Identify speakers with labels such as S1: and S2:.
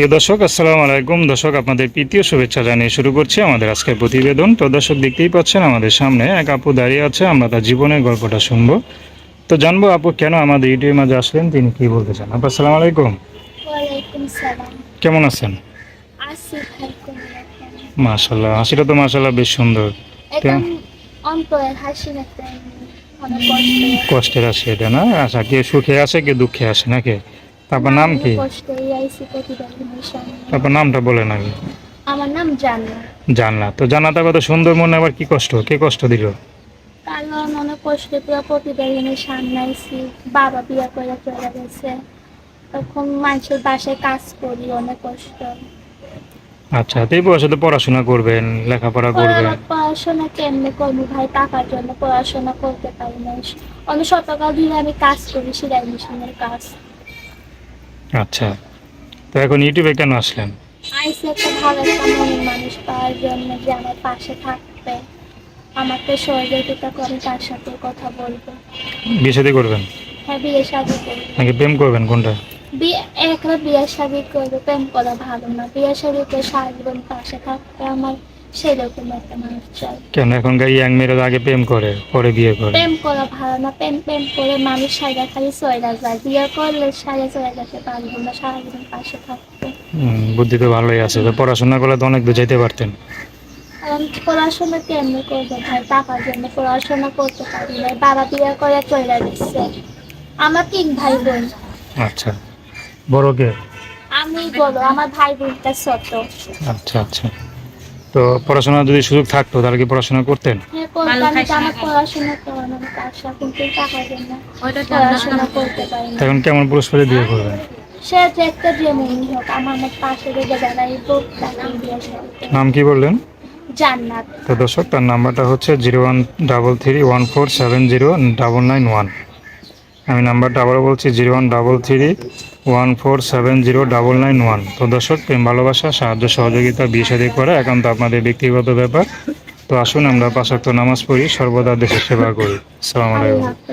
S1: প্রিয় দর্শক, আসসালামু আলাইকুম। দর্শক, আপনাদের প্রীতীয় শুভেচ্ছা জানিয়ে শুরু করছি আমাদের আজকের প্রতিবেদন। তো দর্শক, দেখতেই পাচ্ছেন আমাদের সামনে এক আপু দাঁড়িয়ে আছে। আমরা তার জীবনের গল্পটা শুনবো। তো জানবো আপু কেন আমাদের ইউটিউবের মাঝে আসলেন, তিনি কি বলতে চান। আপু আসসালামু আলাইকুম,
S2: ওয়ালাইকুম সালাম।
S1: কেমন আছেন?
S2: আছি ভাই, কোনরকম।
S1: মাশাল্লাহ, হাসিটা তো মাশাল্লাহ বেশ সুন্দর। তো
S2: একদম অন্তরের হাসি না, তাই অনেক কষ্টে আছি।
S1: কষ্টের আছে এটা না? আচ্ছা, কে সুখে আছে কে দুঃখে আছে নাকি? তারপর
S2: না,
S1: নাম
S2: আমি
S1: কি?
S2: কষ্টেই আইছি প্রতিদিনের সামনে।
S1: তারপর নামটা বলেন আগে।
S2: আমার নাম জান্নাত।
S1: জানলা তো জানাটা কত সুন্দর, মনে আবার কি কষ্ট, কে কষ্ট দিল?
S2: কারণ অনেক কষ্টে পুরো প্রতিদিনের সামনে আইছি। বাবা বিয়া করে চলে গেছে, তখন মানুষের বাসায় কাজ করি, অনেক কষ্ট।
S1: আচ্ছা, তো এই বয়সে তো পড়াশোনা করবেন, লেখাপড়া করবেন।
S2: পড়াশোনা কেমনে করবো ভাই, টাকার জন্য পড়াশোনা করতে পারি না। অনেক সকাল দিনে আমি কাজ করি, সেলাই মেশিনের কাজ।
S1: আচ্ছা, তো এখন ইউটিউবে কেন আসলেন?
S2: আইসি একটা ভালো একটা মনের মানুষ পাওয়ার জন্য, যে আমার পাশে থাকবে, আমাকে সহযোগিতা করে, তার সাথে কথা বলবো।
S1: বিয়ে শাদী করবেন
S2: হ্যাঁ, বিয়ে শাদী করবো।
S1: নাকি প্রেম করবেন, কোনটা?
S2: বিয়ে একলা বিয়ে শাদী করবো, প্রেম করা ভালো না। বিয়ে শাদী করে সারা জীবন পাশে থাকবে আমার, সেরকম একটা মানুষ চাই।
S1: কেন এখনকার ইয়াং মেয়েরা আগে প্রেম করে পরে বিয়ে করে?
S2: প্রেম করা ভালো না। প্রেম প্রেম করে মানুষ সাইডা খালি চলে যায়, বিয়ে করলে সাইডা চলে যেতে পারবো না, সারা জীবন পাশে থাকবো।
S1: বুদ্ধি তো ভালোই আছে, তো পড়াশোনা করলে তো অনেক দূর যেতে পারতেন।
S2: কারণ পড়াশোনা কেমনি করবো ভাই, টাকার জন্য পড়াশোনা করতে পারি না। বাবা বিয়ে করে চলে দিচ্ছে। আমার 3 ভাই বোন।
S1: আচ্ছা, বড় কে?
S2: আমি বলো, আমার ভাই বোনটা ছোট।
S1: আচ্ছা আচ্ছা, তো পড়াশোনার যদি সুযোগ থাকতো তাহলে কি পড়াশোনা করতেন?
S2: হ্যাঁ, করতাম, কিন্তু আমার পড়াশোনা করানোর আশা, কিন্তু টাকার জন্য পড়াশোনা করতে পারি না।
S1: এখন কেমন পুরুষ পেলে বিয়ে করবেন?
S2: সে যে একটা যেমনই হোক, আমার পাশে রেখে দাঁড়াই তো, তাকে বিয়ে করতে।
S1: নাম কি বললেন?
S2: জান্নাত।
S1: তো দর্শক, তার নাম্বারটা হচ্ছে 013314709991। আমি নাম্বারটা আবারও বলছি, 013314709991। তো দর্শক, প্রেম ভালোবাসা সাহায্য সহযোগিতা বিয়ে শাদী করা একান্ত আপনাদের ব্যক্তিগত ব্যাপার। তো আসুন আমরা 5 ওয়াক্ত নামাজ পড়ি, সর্বদা দেশের সেবা করি। আসসালামু আলাইকুম।
S2: আল্লাহ।